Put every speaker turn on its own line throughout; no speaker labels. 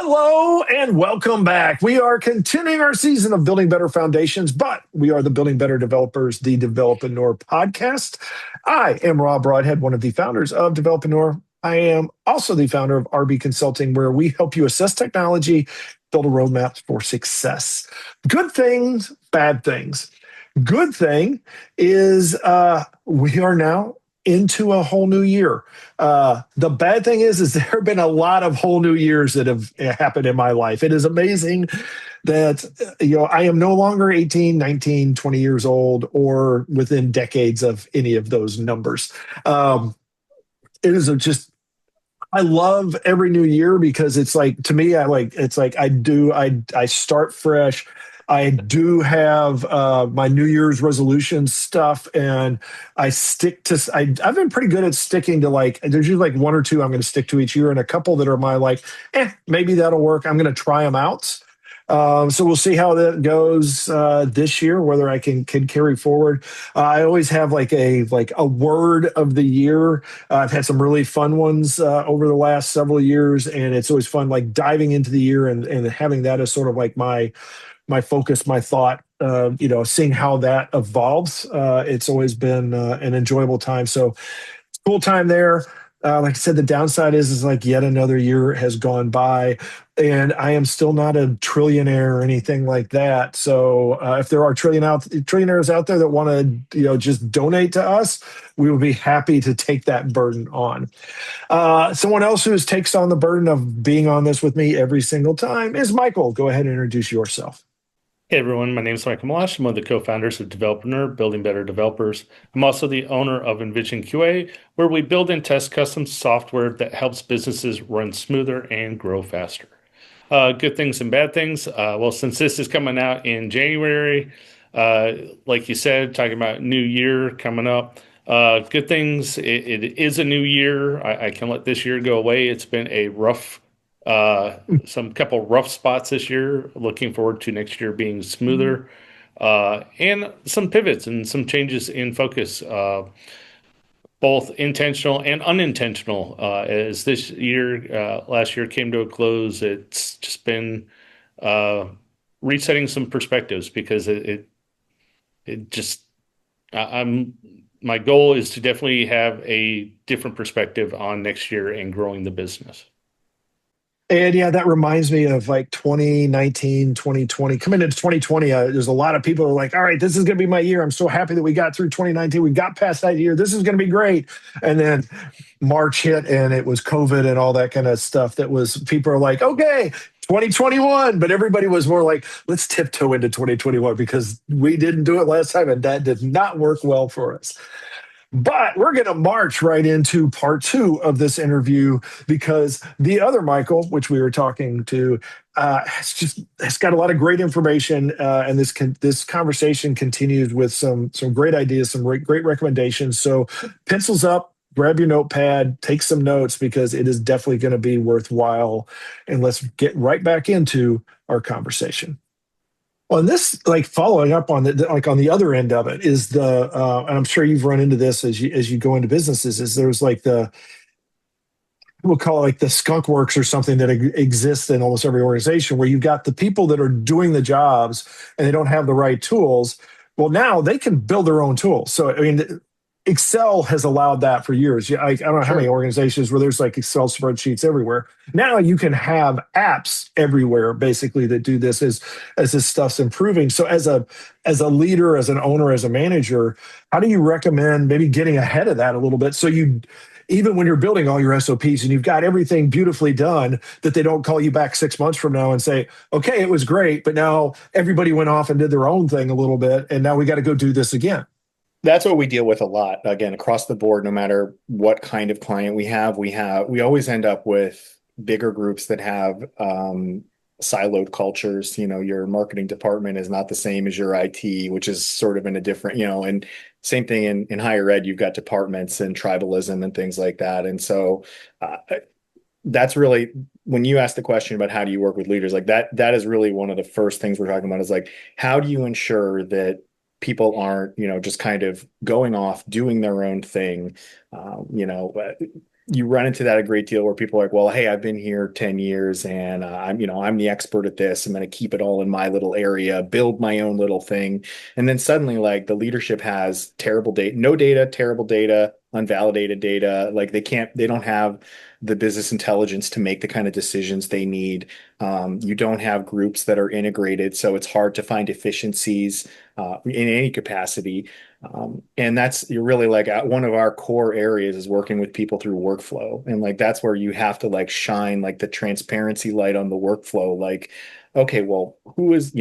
Hello and welcome back. We are continuing our season of Building Better Foundations, but we are the Building Better Developers, the Developreneur podcast. I am Rob Broadhead, one of the founders of Developreneur. I am also the founder of RB Consulting, where we help you assess technology, build a roadmap for success. Good things, bad things. Good thing is we are now into a whole new year. The bad thing is there have been a lot of whole new years that have happened in my life. It is amazing that I am no longer 18, 19, 20 years old or within decades of any of those numbers. It is just I love every new year because it's like, to me, I start fresh. I do have my New Year's resolution stuff, and I've been pretty good at sticking to, like, there's usually like one or two I'm going to stick to each year, and a couple that are my, like, maybe that'll work. I'm going to try them out. So we'll see how that goes this year, whether I can carry forward. I always have like a word of the year. I've had some really fun ones over the last several years, and it's always fun, like, diving into the year and having that as sort of like my focus, my thought, seeing how that evolves. It's always been an enjoyable time. So cool time there. Like I said, the downside is like yet another year has gone by, and I am still not a trillionaire or anything like that. So if there are trillionaires out there that want to, just donate to us, we will be happy to take that burden on. Someone else who takes on the burden of being on this with me every single time is Michael. Go ahead and introduce yourself.
Hey everyone, my name is Michael Toguchi. I'm one of the co-founders of Developreneur, Building Better Developers. I'm also the owner of Envision QA, where we build and test custom software that helps businesses run smoother and grow faster. Good things and bad things. Well, since this is coming out in January, like you said, talking about new year coming up. Good things, it is a new year. I can let this year go away. It's been a rough some couple rough spots this year. Looking forward to next year being smoother, and some pivots and some changes in focus, both intentional and unintentional. As this year, last year came to a close, it's just been resetting some perspectives because it just I'm my goal is to definitely have a different perspective on next year and growing the business.
And yeah, that reminds me of like 2019, 2020. Coming into 2020, there's a lot of people who are like, all right, this is going to be my year. I'm so happy that we got through 2019. We got past that year. This is going to be great. And then March hit, and it was COVID and all that kind of stuff. People are like, okay, 2021. But everybody was more like, let's tiptoe into 2021 because we didn't do it last time, and that did not work well for us. But we're going to march right into part two of this interview because the other Michael, which we were talking to, has got a lot of great information, and this conversation continues with some great ideas, some great recommendations. So pencils up, grab your notepad, take some notes because it is definitely going to be worthwhile. And let's get right back into our conversation. On this, like, following up on on the other end of it is and I'm sure you've run into this as you go into businesses, is there's like we'll call it like the skunk works or something that exists in almost every organization, where you've got the people that are doing the jobs and they don't have the right tools. Well, now they can build their own tools. So, I mean, Excel has allowed that for years. I don't know how many organizations where there's like Excel spreadsheets everywhere. Now you can have apps everywhere, basically, that do this as this stuff's improving. So as a leader, as an owner, as a manager, how do you recommend maybe getting ahead of that a little bit, so even when you're building all your SOPs and you've got everything beautifully done, that they don't call you back 6 months from now and say, okay, it was great, but now everybody went off and did their own thing a little bit, and now we got to go do this again.
That's what we deal with a lot, again, across the board. No matter what kind of client we always end up with bigger groups that have siloed cultures. Your marketing department is not the same as your IT, which is sort of in a different, and same thing in higher ed. You've got departments and tribalism and things like that. And so that's really, when you ask the question about how do you work with leaders, like that is really one of the first things we're talking about, is like, how do you ensure that people aren't, just kind of going off doing their own thing. you run into that a great deal where people are like, well, hey, I've been here 10 years and I'm the expert at this. I'm going to keep it all in my little area, build my own little thing. And then suddenly like the leadership has terrible data, no data, terrible data, unvalidated data. Like they don't have the business intelligence to make the kind of decisions they need. You don't have groups that are integrated, so it's hard to find efficiencies in any capacity. And you're really like one of our core areas is working with people through workflow. And like that's where you have to like shine like the transparency light on the workflow. Like, okay, well, who is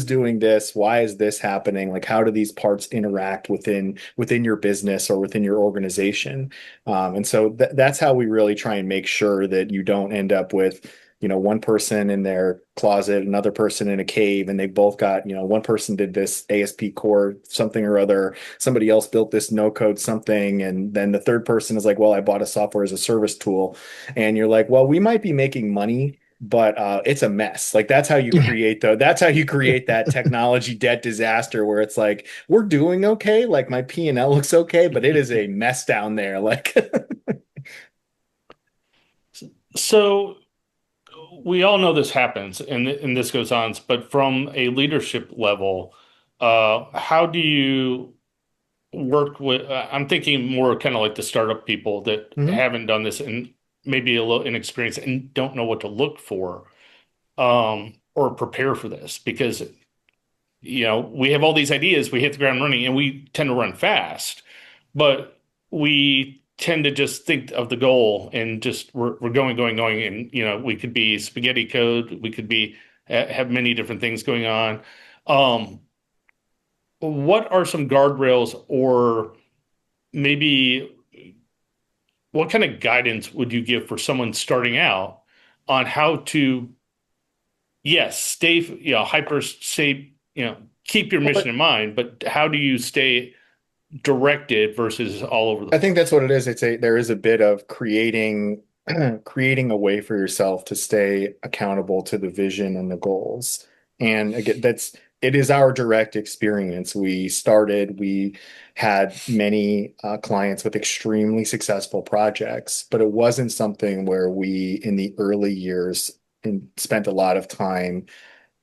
doing this? Why is this happening? Like, how do these parts interact within your business or within your organization? And so that's how we really try and make sure that you don't end up with one person in their closet, another person in a cave, and they both got, one person did this ASP core something or other, somebody else built this no code something, and then the third person is like, well, I bought a software as a service tool. And you're like, well, we might be making money, but it's a mess. Like that's how you create that technology debt disaster where it's like, we're doing okay. Like my P&L looks okay, but it is a mess down there. Like,
So we all know this happens and this goes on, but from a leadership level, how do you work with, I'm thinking more kind of like the startup people that
Mhm.
haven't done this and maybe a little inexperienced and don't know what to look for, or prepare for this because, we have all these ideas, we hit the ground running and we tend to run fast, but we tend to just think of the goal and just we're going and we could be spaghetti code, we could be have many different things going on. um what are some guardrails or maybe what kind of guidance would you give for someone starting out on how to, yes, stay, hyper stay, keep your mission in mind, but how do you stay directed versus all over the
I
place?
think that's what it is. There is a bit of creating creating a way for yourself to stay accountable to the vision and the goals. And again, it is our direct experience. We had many clients with extremely successful projects, but it wasn't something where we in the early years spent a lot of time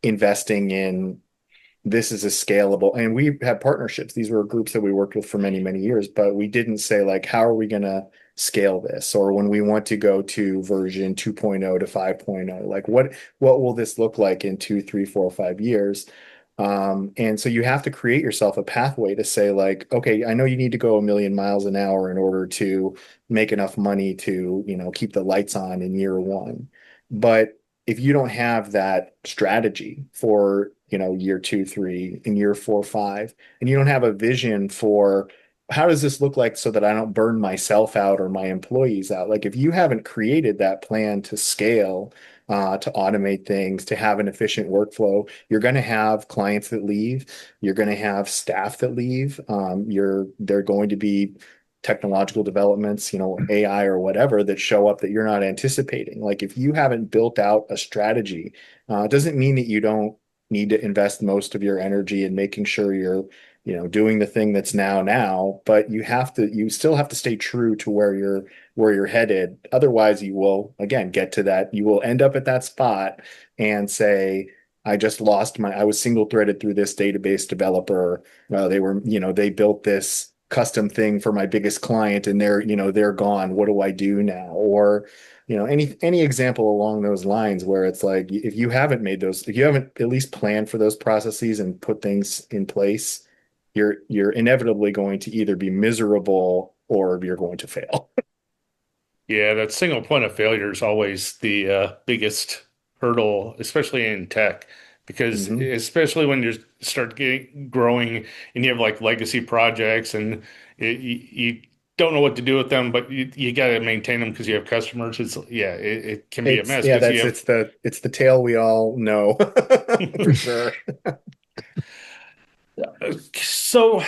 investing in this is a scalable, and we had partnerships. These were groups that we worked with for many, many years, but we didn't say like, how are we going to scale this? Or when we want to go to version 2.0 to 5.0, like what will this look like in 2, 3, 4, 5 years? And so you have to create yourself a pathway to say like, okay, I know you need to go 1,000,000 miles an hour in order to make enough money to, keep the lights on in year one. But if you don't have that strategy for, year 2, 3, in year 4, 5, and you don't have a vision for how does this look like so that I don't burn myself out or my employees out? Like if you haven't created that plan to scale, to automate things, to have an efficient workflow, you're going to have clients that leave. You're going to have staff that leave. They're going to be technological developments, AI or whatever that show up that you're not anticipating. Like if you haven't built out a strategy, it doesn't mean that you don't need to invest most of your energy in making sure you're, doing the thing that's now, but you still have to stay true to where you're headed. Otherwise, you will again get to that. You will end up at that spot and say, I was single threaded through this database developer. They built this custom thing for my biggest client and they're gone. What do I do now? Or, any example along those lines where it's like, if you haven't at least planned for those processes and put things in place, you're inevitably going to either be miserable or you're going to fail.
Yeah, that single point of failure is always the biggest hurdle, especially in tech, because
Mhm.
especially when you start getting growing and you have like legacy projects and you don't know what to do with them, but you got to maintain them because you have customers. It can be a
It's
mess
yeah,
because
that's
you have.
it's the tale we all know for sure.
So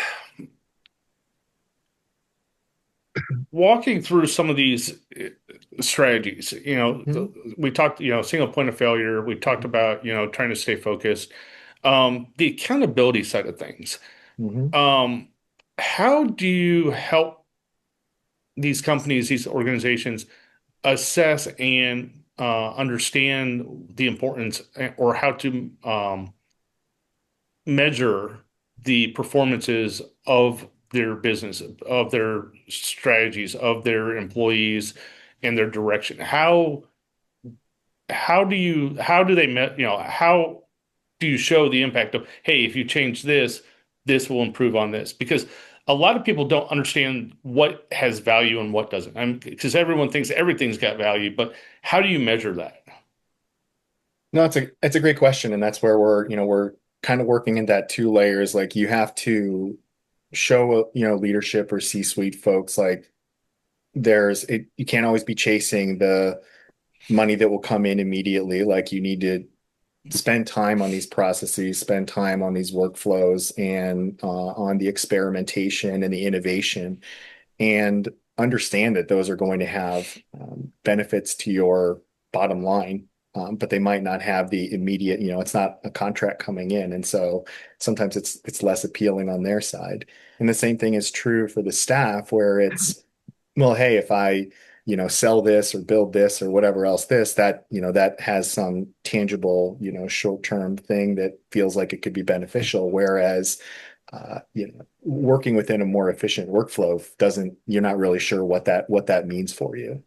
walking through some of these strategies,
Mhm.
we talked, single point of failure. We talked about, trying to stay focused. The accountability side of things.
Mhm.
Um, how do you help? these companies, these organizations assess and understand the importance or how to measure the performances of their business, of their strategies, of their employees, and their direction. How do they how do you show the impact of, hey, if you change this, this will improve on this? Because a lot of people don't understand what has value and what doesn't. Because everyone thinks everything's got value, but how do you measure that?
No, it's a great question, and that's where we're kind of working in that two layers. Like you have to show leadership or C-suite folks like you can't always be chasing the money that will come in immediately. Like you need to spend time on these processes, spend time on these workflows, and on the experimentation and the innovation, and understand that those are going to have benefits to your bottom line. But they might not have the immediate, it's not a contract coming in. And so sometimes it's less appealing on their side. And the same thing is true for the staff, where it's, well, hey, if I, sell this or build this or whatever else, that has some tangible, short-term thing that feels like it could be beneficial. Whereas, working within a more efficient workflow you're not really sure what that means for you.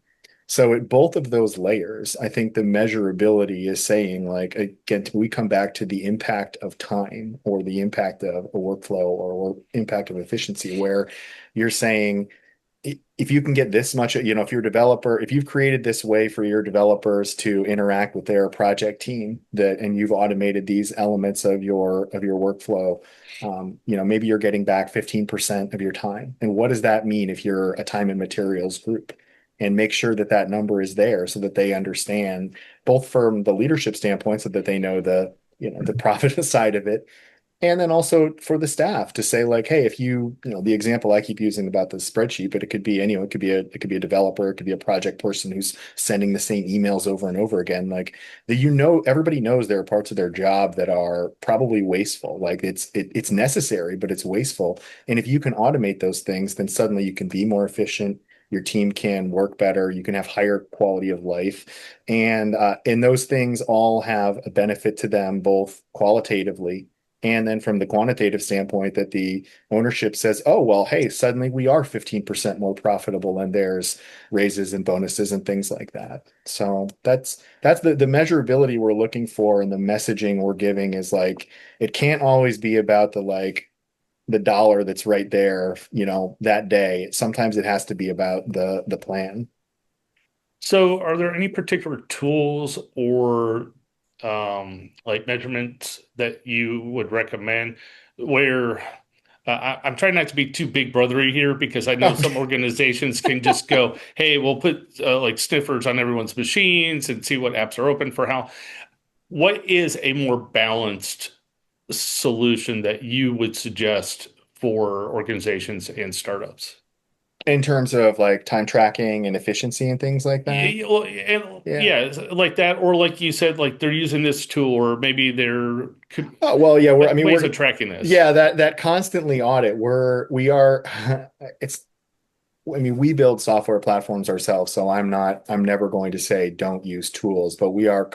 So at both of those layers, I think the measurability is saying, like, again, we come back to the impact of time or the impact of a workflow or impact of efficiency, where you're saying, if you can get this much, if you're a developer, if you've created this way for your developers to interact with their project team, and you've automated these elements of your workflow, maybe you're getting back 15% of your time. And what does that mean if you're a time and materials group? And make sure that number is there so that they understand, both from the leadership standpoint, so that they know the profit side of it. And then also for the staff to say, like, hey, if the example I keep using about the spreadsheet, but it could be anyone, it could be a developer, it could be a project person who's sending the same emails over and over again. Like everybody knows there are parts of their job that are probably wasteful. Like it's necessary, but it's wasteful. And if you can automate those things, then suddenly you can be more efficient. Your team can work better. You can have higher quality of life, and those things all have a benefit to them, both qualitatively and then from the quantitative standpoint, that the ownership says, oh, well, hey, suddenly we are 15% more profitable, and there's raises and bonuses and things like that. So that's the measurability we're looking for, and the messaging we're giving is like, it can't always be about the dollar that's right there, that day. Sometimes it has to be about the plan.
So, are there any particular tools or like measurements that you would recommend where I'm trying not to be too big brothery here, because I know some organizations can just go, hey, we'll put like sniffers on everyone's machines and see what apps are open for how. What is a more balanced solution that you would suggest for organizations and startups?
In terms of like time tracking and efficiency and things like that.
Yeah, like that, or like you said, like they're using this tool, or maybe they're
Oh, well, yeah,
ways of tracking this.
Yeah, that constantly audit. We are it's we build software platforms ourselves, so I'm never going to say don't use tools, but we are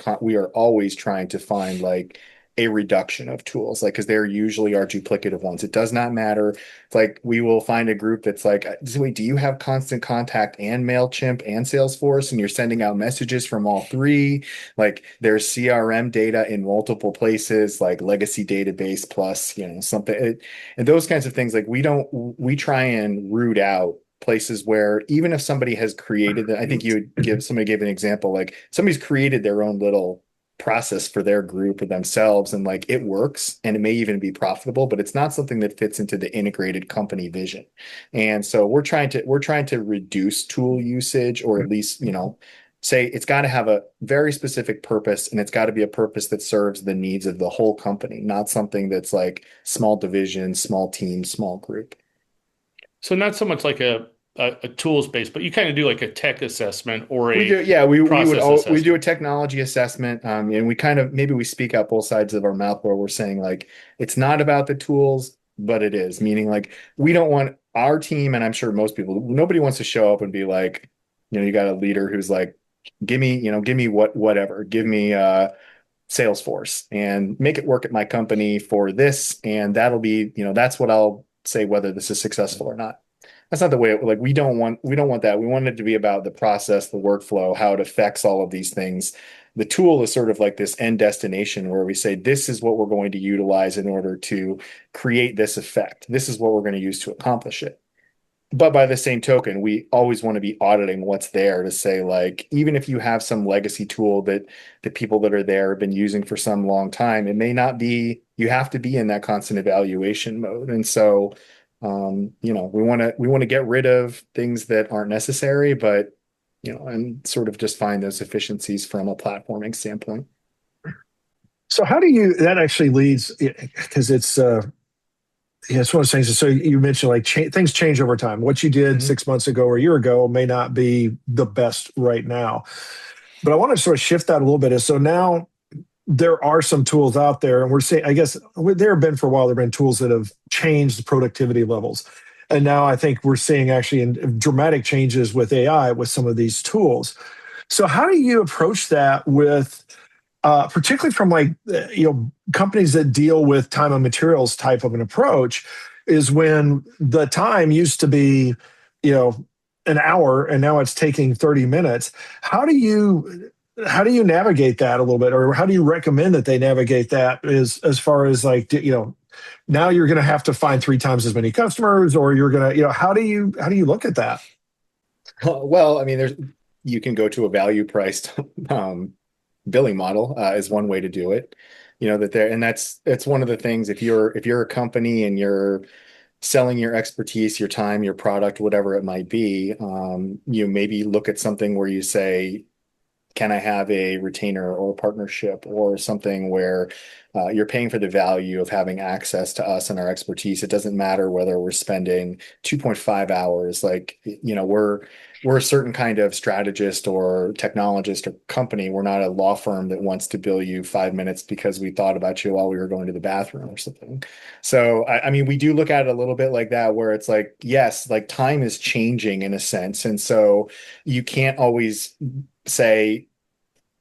always trying to find like a reduction of tools, like, because there usually are duplicative ones. It does not matter. It's like we will find a group that's like, wait, do you have Constant Contact and MailChimp and Salesforce, and you're sending out messages from all three? Like there's CRM data in multiple places, like legacy database plus, something, and those kinds of things. Like we try and root out places where, even if somebody has created I think somebody gave an example, like somebody's created their own little process for their group or themselves, and like it works and it may even be profitable, but it's not something that fits into the integrated company vision. And so we're trying to reduce tool usage, or at least, say it's got to have a very specific purpose, and it's got to be a purpose that serves the needs of the whole company, not something that's like small division, small team, small group.
So not so much like a tools based, but you kind of do like a tech assessment or
We do,
a
yeah. We
process
do a
assessment.
technology assessment, and we kind of, maybe we speak out both sides of our mouth, where we're saying like it's not about the tools, but it is. Meaning, like, we don't want our team, and I'm sure most people, nobody wants to show up and be like, you got a leader who's like, give me whatever, give me Salesforce and make it work at my company for this, and that'll be, that's what I'll say whether this is successful or not. That's not the way like we don't want that. We want it to be about the process, the workflow, how it affects all of these things. The tool is sort of like this end destination where we say, this is what we're going to utilize in order to create this effect. This is what we're going to use to accomplish it. But by the same token, we always want to be auditing what's there to say, like, even if you have some legacy tool that the people that are there have been using for some long time, it may not be, you have to be in that constant evaluation mode. And so, we want to get rid of things that aren't necessary, but, and sort of just find those efficiencies from a platforming standpoint.
So that actually leads, because it's one of those things. So you mentioned like things change over time. What you did 6 months ago or a year ago may not be the best right now. But I want to sort of shift that a little bit. So now there are some tools out there, and we're seeing, I guess there have been for a while, there have been tools that have changed productivity levels. And now I think we're seeing actually dramatic changes with AI with some of these tools. So how do you approach that with, particularly from companies that deal with time and materials type of an approach, is when the time used to be, an hour and now it's taking 30 minutes. How do you navigate that a little bit, or how do you recommend that they navigate that as far as like, now you're going to have to find 3 times as many customers, or you're going to, how do you look at that?
Well, I mean, you can go to a value priced billing model is one way to do it. It's one of the things, if you're a company and you're selling your expertise, your time, your product, whatever it might be, you maybe look at something where you say, can I have a retainer or a partnership or something where you're paying for the value of having access to us and our expertise? It doesn't matter whether we're spending 2.5 hours. Like, we're a certain kind of strategist or technologist or company. We're not a law firm that wants to bill you 5 minutes because we thought about you while we were going to the bathroom or something. So, I mean, we do look at it a little bit like that, where it's like, yes, like time is changing in a sense. And so you can't always say,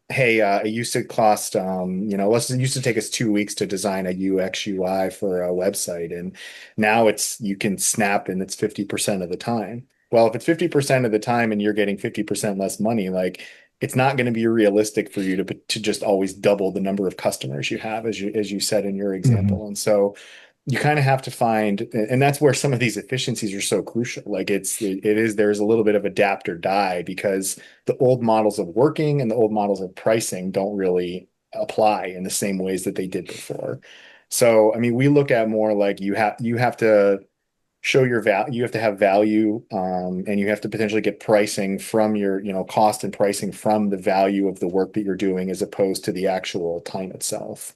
hey, it used to cost, it used to take us 2 weeks to design a UX UI for a website. And now you can snap and it's 50% of the time. Well, if it's 50% of the time and you're getting 50% less money, like, it's not going to be realistic for you to just always double the number of customers you have, as you said in your example. And so you kind of have to find, and that's where some of these efficiencies are so crucial. Like, there's a little bit of adapt or die, because the old models of working and the old models of pricing don't really apply in the same ways that they did before. So, I mean, we look at more like you have to show your value, you have to have value, and you have to potentially get pricing from your, cost and pricing from the value of the work that you're doing, as opposed to the actual time itself.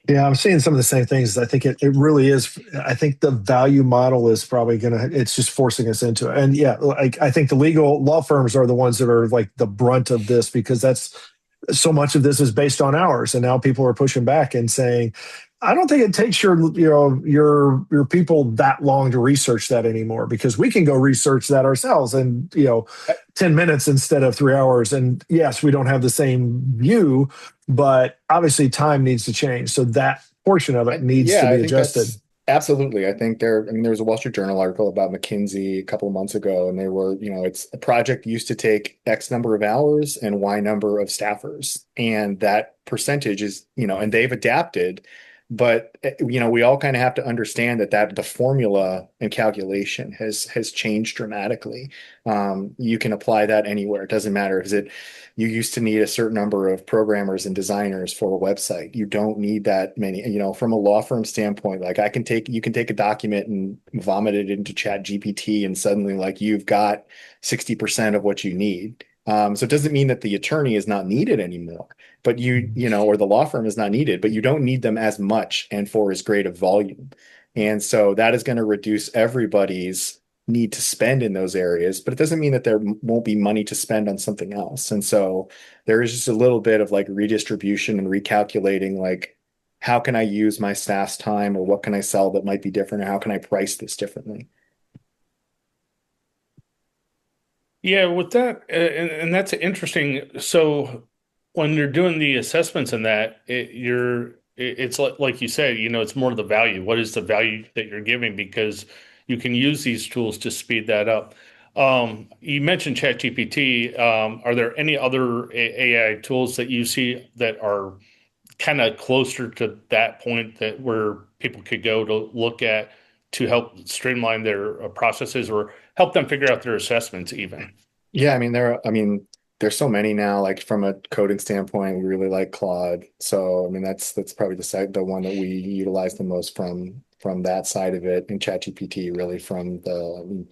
Yeah, I'm seeing some of the same things. I think it really is. I think the value model is probably it's just forcing us into it. And yeah, like, I think the legal law firms are the ones that are like the brunt of this, because that's so much of this is based on hours. And now people are pushing back and saying, I don't think it takes your people that long to research that anymore, because we can go research that ourselves in 10 minutes instead of 3 hours. And yes, we don't have the same view, but obviously time needs to change. So that portion of it needs to be adjusted.
Absolutely. I think there was a Wall Street Journal article about McKinsey a couple of months ago, and they were, it's a project used to take X number of hours and Y number of staffers. And that percentage is, and they've adapted. But, we all kind of have to understand that the formula and calculation has changed dramatically. You can apply that anywhere. It doesn't matter. You used to need a certain number of programmers and designers for a website. You don't need that many, from a law firm standpoint. Like, you can take a document and vomit it into Chat GPT, and suddenly, like, you've got 60% of what you need. So it doesn't mean that the attorney is not needed anymore, but or the law firm is not needed, but you don't need them as much and for as great a volume. And so that is going to reduce everybody's need to spend in those areas, but it doesn't mean that there won't be money to spend on something else. And so there is just a little bit of like redistribution and recalculating, like, how can I use my staff's time, or what can I sell that might be different, or how can I price this differently?
Yeah, with that, and that's interesting. So when you're doing the assessments and that, it's like you said, it's more the value. What is the value that you're giving? Because you can use these tools to speed that up. You mentioned ChatGPT. Are there any other AI tools that you see that are kind of closer to that point that where people could go to look at to help streamline their processes or help them figure out their assessments even?
Yeah, there's so many now. Like from a coding standpoint, we really like Claude. So, I mean, that's probably the one that we utilize the most from that side of it, and ChatGPT really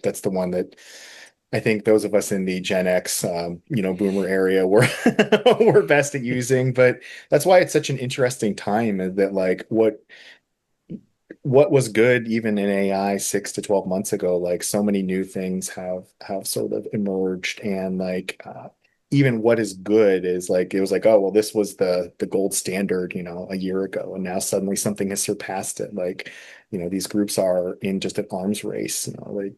that's the one that I think those of us in the Gen X, boomer area, we're best at using. But that's why it's such an interesting time, is that like what was good even in AI 6 to 12 months ago, like so many new things have sort of emerged, and like even what is good is like, it was like, oh well, this was the gold standard, a year ago, and now suddenly something has surpassed it. Like, these groups are in just an arms race, like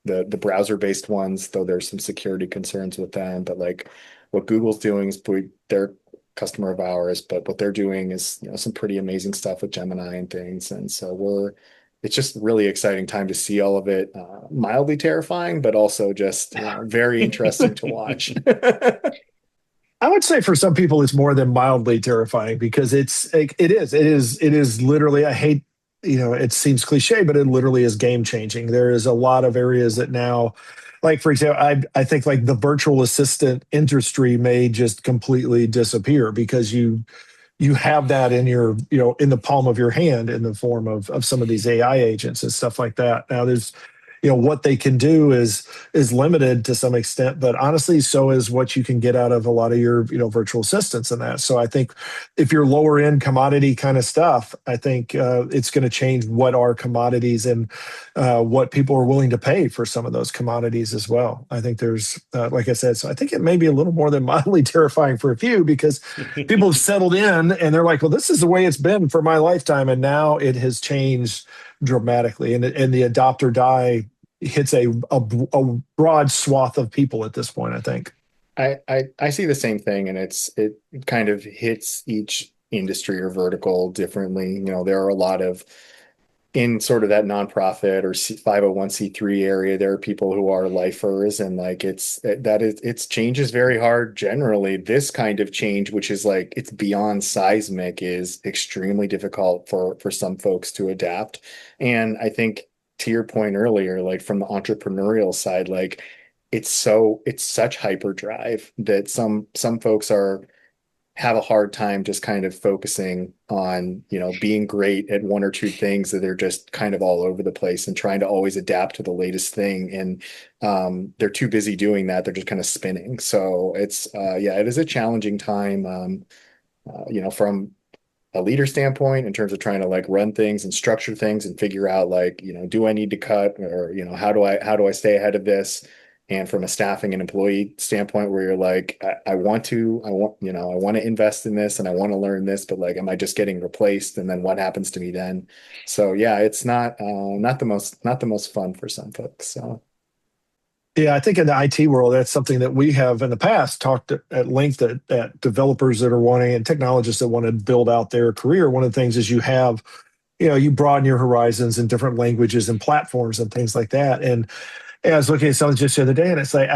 the browser based ones, though there's some security concerns with them, but like what Google's doing is they're customer of ours, but what they're doing is, some pretty amazing stuff with Gemini and things. And so it's just a really exciting time to see all of it. Mildly terrifying, but also just very interesting to watch.
I would say for some people it's more than mildly terrifying, because it is literally, I hate, it seems cliche, but it literally is game changing. There is a lot of areas that now, like for example, I think like the virtual assistant industry may just completely disappear, because you have that in your, in the palm of your hand, in the form of some of these AI agents and stuff like that. Now there's, what they can do is limited to some extent, but honestly, so is what you can get out of a lot of your, virtual assistants and that. So I think if you're lower end commodity kind of stuff, I think it's going to change what are commodities, and what people are willing to pay for some of those commodities as well. I think there's, like I said, so I think it may be a little more than mildly terrifying for a few, because people have settled in and they're like, well, this is the way it's been for my lifetime, and now it has changed dramatically, and the adopt or die hits a broad swath of people at this point, I think.
I see the same thing, and it kind of hits each industry or vertical differently. There are a lot of, in sort of that nonprofit or 501(c)(3) area, there are people who are lifers, and like it's change is very hard generally. This kind of change, which is like it's beyond seismic, is extremely difficult for some folks to adapt. And I think, to your point earlier, like from the entrepreneurial side, like it's such hyperdrive that some folks have a hard time just kind of focusing on, being great at one or two things, that they're just kind of all over the place and trying to always adapt to the latest thing. And they're too busy doing that. They're just kind of spinning. So it is a challenging time, from a leader standpoint, in terms of trying to like run things and structure things and figure out like, do I need to cut, or, how do I stay ahead of this? And from a staffing and employee standpoint, where you're like, I want to invest in this and I want to learn this, but like, am I just getting replaced? And then what happens to me then? So yeah, it's not the most fun for some folks. So.
Yeah, I think in the IT world, that's something that we have in the past talked at length at developers that are wanting, and technologists that want to build out their career. One of the things is you broaden your horizons in different languages and platforms and things like that. And I was looking at something just the other day, and it's like,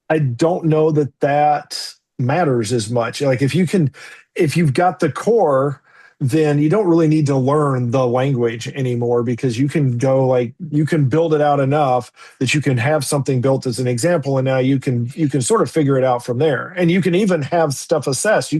I don't know that matters as much. Like if you've got the core, then you don't really need to learn the language anymore, because you can build it out enough that you can have something built as an example, and now you can sort of figure it out from there. And you can even have stuff assessed.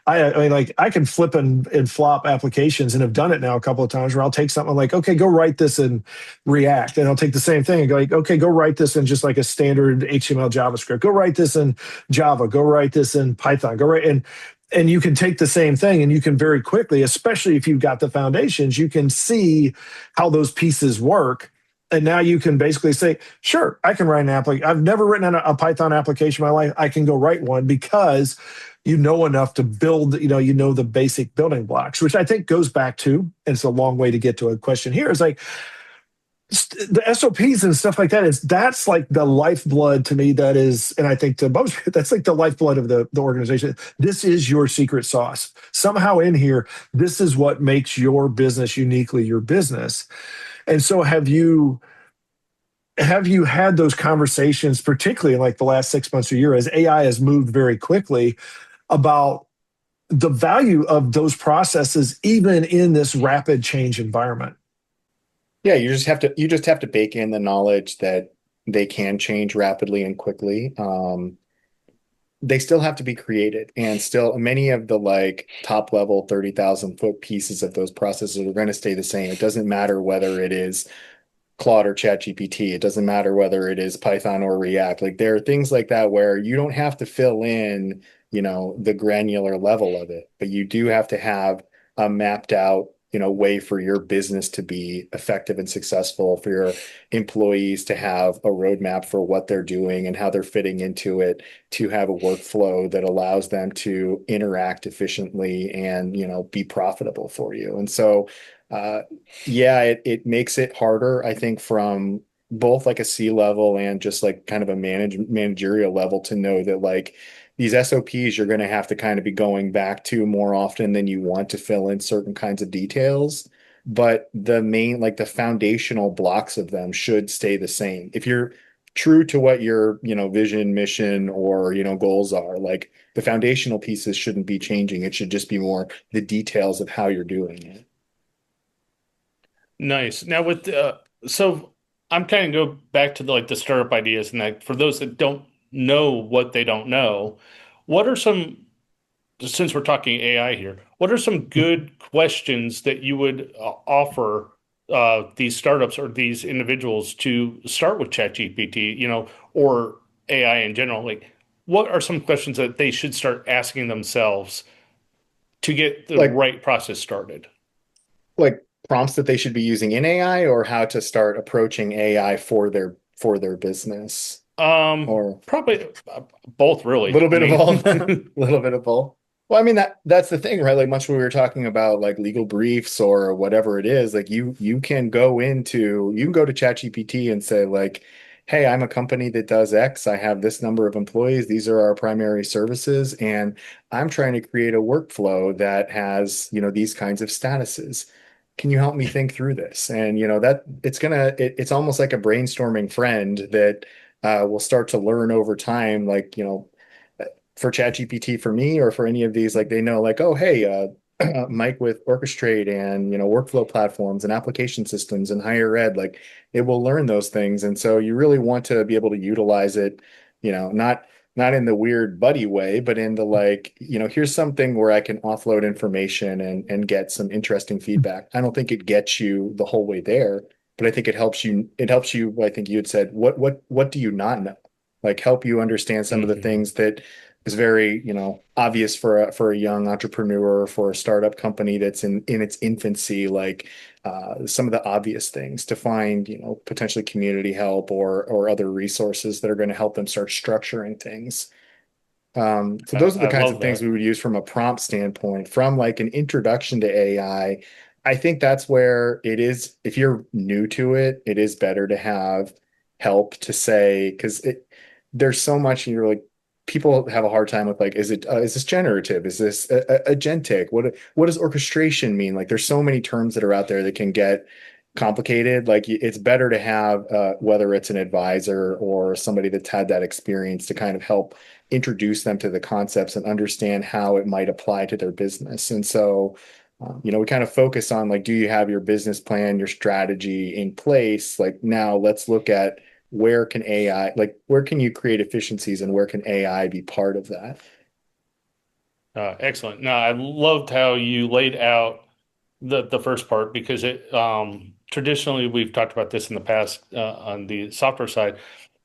I can flip and flop applications, and have done it now a couple of times, where I'll take something like, okay, go write this in React, and I'll take the same thing and go like, okay, go write this in just like a standard HTML JavaScript. Go write this in Java. Go write this in Python. Go write and you can take the same thing, and you can very quickly, especially if you've got the foundations, you can see how those pieces work. And now you can basically say, sure, I can write an application. I've never written a Python application in my life. I can go write one, because you know enough to build, you know the basic building blocks, which I think goes back to, and it's a long way to get to a question here, is like the SOPs and stuff like that. That's like the lifeblood to me. That is, and I think to most, that's like the lifeblood of the organization. This is your secret sauce. Somehow in here, this is what makes your business uniquely your business. And so have you had those conversations, particularly in like the last 6 months or a year, as AI has moved very quickly, about the value of those processes, even in this rapid change environment?
Yeah, you just have to bake in the knowledge that they can change rapidly and quickly. They still have to be created, and still many of the like top level 30,000 foot pieces of those processes are going to stay the same. It doesn't matter whether it is Claude or ChatGPT. It doesn't matter whether it is Python or React. Like there are things like that where you don't have to fill in, the granular level of it, but you do have to have a mapped out, way for your business to be effective and successful, for your employees to have a roadmap for what they're doing and how they're fitting into it, to have a workflow that allows them to interact efficiently and, be profitable for you. And so, uh, yeah, it makes it harder, I think, from both like a C level and just like kind of a managerial level, to know that like these SOPs you're going to have to kind of be going back to more often than you want to fill in certain kinds of details. But the main, like the foundational blocks of them should stay the same. If you're true to what your, vision, mission, or, goals are, like the foundational pieces shouldn't be changing. It should just be more the details of how you're doing it.
Nice. Now with so I'm kind of go back to like the startup ideas, and like for those that don't know what they don't know, what are some, since we're talking AI here, what are some good questions that you would offer these startups or these individuals to start with ChatGPT, or AI in general? Like, what are some questions that they should start asking themselves to get the
Like
right process started?
like prompts that they should be using in AI, or how to start approaching AI for their business, or
Probably both,
a
really.
little
I
bit of both, a
mean,
little bit of both. Well, I mean that's the thing, right? Like much when we were talking about like legal briefs or whatever it is, like you can go to ChatGPT and say like, "Hey, I'm a company that does X. I have this number of employees. These are our primary services, and I'm trying to create a workflow that has, these kinds of statuses. Can you help me think through this?" And that it's almost like a brainstorming friend that will start to learn over time, like, for ChatGPT, for me, or for any of these, like they know like, oh, hey, Mike with Orchestrate and, workflow platforms and application systems and higher ed, like it will learn those things. And so you really want to be able to utilize it, not in the weird buddy way, but in the like, here's something where I can offload information and get some interesting feedback. I don't think it gets you the whole way there, but I think it helps you. I think you had said, what do you not know? Like help you understand some of the
mhm.
things that is very, obvious for a young entrepreneur, for a startup company that's in its infancy, like some of the obvious things to find, potentially community help or other resources that are going to help them start structuring things. So those are the
I
kinds of
love
things
that.
we would use from a prompt standpoint, from like an introduction to AI. I think that's where it is. If you're new to it, it is better to have help to say, because there's so much, you're like, people have a hard time with like, is this generative? Is this agentic? What does orchestration mean? Like there's so many terms that are out there that can get complicated. Like it's better to have whether it's an advisor or somebody that's had that experience to kind of help introduce them to the concepts and understand how it might apply to their business. And so, we kind of focus on like, do you have your business plan, your strategy in place? Like now let's look at where can you create efficiencies and where can AI be part of that?
Excellent. No, I loved how you laid out the first part, because it traditionally we've talked about this in the past on the software side.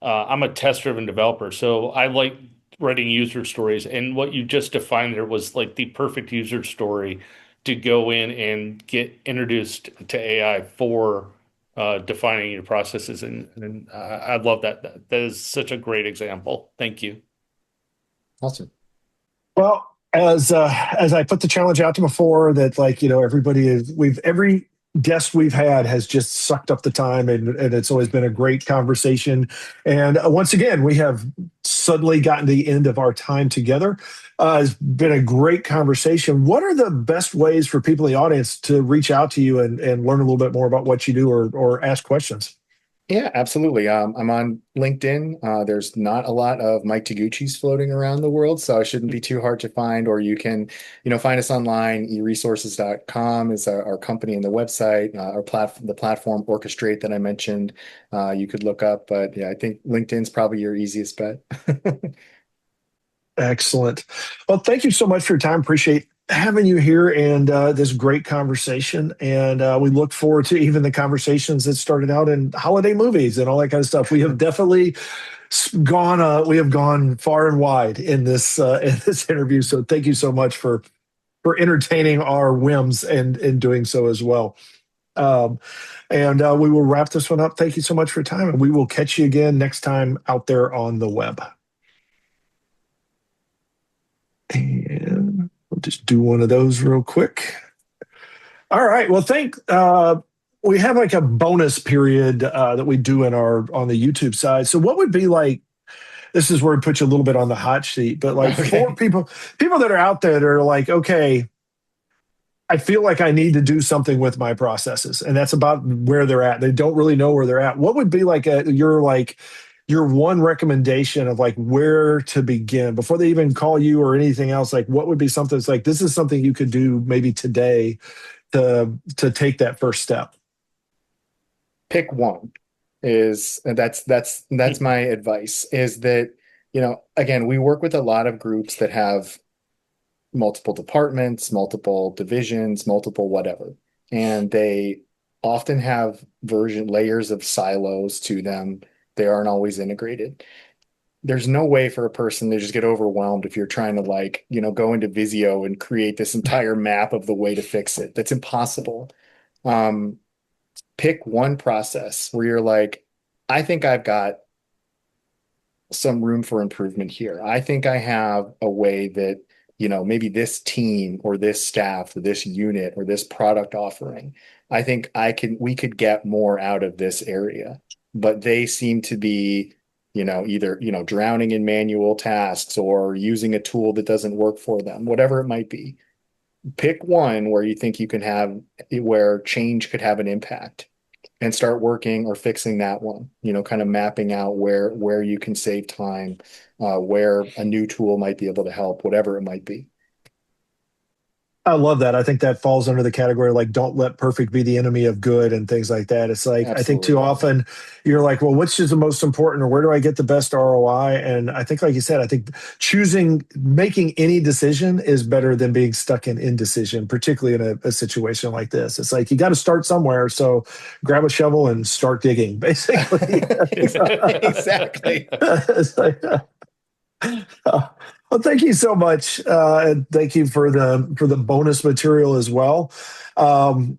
I'm a test-driven developer, so I like writing user stories, and what you just defined there was like the perfect user story to go in and get introduced to AI for defining your processes, and I love that. That is such a great example. Thank you.
Awesome.
Well, as I put the challenge out to before, that like, every guest we've had has just sucked up the time, and it's always been a great conversation. And once again, we have suddenly gotten to the end of our time together. It's been a great conversation. What are the best ways for people in the audience to reach out to you and learn a little bit more about what you do, or ask questions?
Yeah, absolutely. I'm on LinkedIn. There's not a lot of Mike Toguchis floating around the world, so it shouldn't be too hard to find. Or you can, find us online. eResources.com is our company and the website. The platform Orchestrate that I mentioned, you could look up. But yeah, I think LinkedIn's probably your easiest bet.
Excellent. Well, thank you so much for your time. Appreciate having you here, and this great conversation. And we look forward to even the conversations that started out in holiday movies and all that kind of stuff. We have definitely gone far and wide in this interview. So thank you so much for entertaining our whims and doing so as well. And we will wrap this one up. Thank you so much for your time, and we will catch you again next time out there on the web. And we'll just do one of those real quick. All right. Well, we have like a bonus period that we do on the YouTube side. So what would be like, this is where we put you a little bit on the hot seat, but like for people that are out there that are like, okay, I feel like I need to do something with my processes, and that's about where they're at. They don't really know where they're at. What would be like your one recommendation of like where to begin before they even call you or anything else? Like, what would be something that's like, this is something you could do maybe today to take that first step?
Pick one. That's my advice, is that, again, we work with a lot of groups that have multiple departments, multiple divisions, multiple whatever, and they often have layers of silos to them. They aren't always integrated. There's no way for a person to just get overwhelmed if you're trying to go into Visio and create this entire map of the way to fix it. That's impossible. Pick one process where you're like, I think I've got some room for improvement here. I think I have a way that, maybe this team or this staff or this unit or this product offering, I think we could get more out of this area. But they seem to be, either, drowning in manual tasks or using a tool that doesn't work for them, whatever it might be. Pick one where you think where change could have an impact, and start working or fixing that one, kind of mapping out where you can save time, where a new tool might be able to help, whatever it might be.
I love that. I think that falls under the category like, don't let perfect be the enemy of good and things like that. It's like,
Absolutely.
I think too often you're like, well, which is the most important, or where do I get the best ROI? And I think, like you said, I think making any decision is better than being stuck in indecision, particularly in a situation like this. It's like, you got to start somewhere. So grab a shovel and start digging, basically.
Exactly.
It's like, well, thank you so much, and thank you for the bonus material as well. And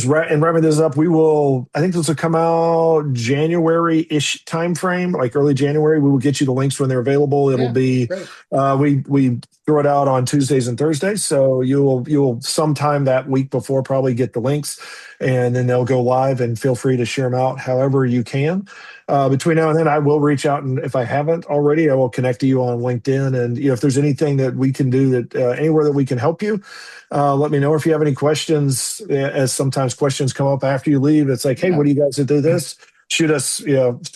wrapping this up, I think this will come out January-ish timeframe, like early January. We will get you the links when they're available. It'll be we throw it out on Tuesdays and Thursdays, so you'll sometime that week before probably get the links, and then they'll go live. And feel free to share them out however you can. Between now and then, I will reach out, and if I haven't already, I will connect to you on LinkedIn. And if there's anything that we can do that anywhere that we can help you, let me know. If you have any questions, as sometimes questions come up after you leave, it's like, hey, what do you guys do this? Shoot us,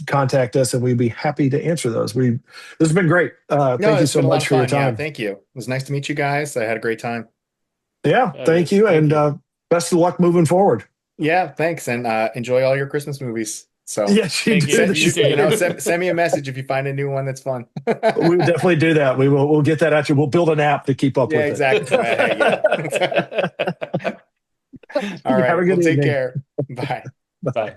contact us, and we'd be happy to answer those. This has been great. Thank you so much for your time.
Yeah, thank you. It was nice to meet you guys. I had a great time.
Yeah, thank you, and best of luck moving forward.
Yeah, thanks, and enjoy all your Christmas movies. So
yes, you do.
Send me a message if you find a new one that's fun.
We'll definitely do that. We'll get that out you. We'll build an app to keep up with
exactly.
it.
All right.
Have a good evening.
Take care. Bye.
Bye.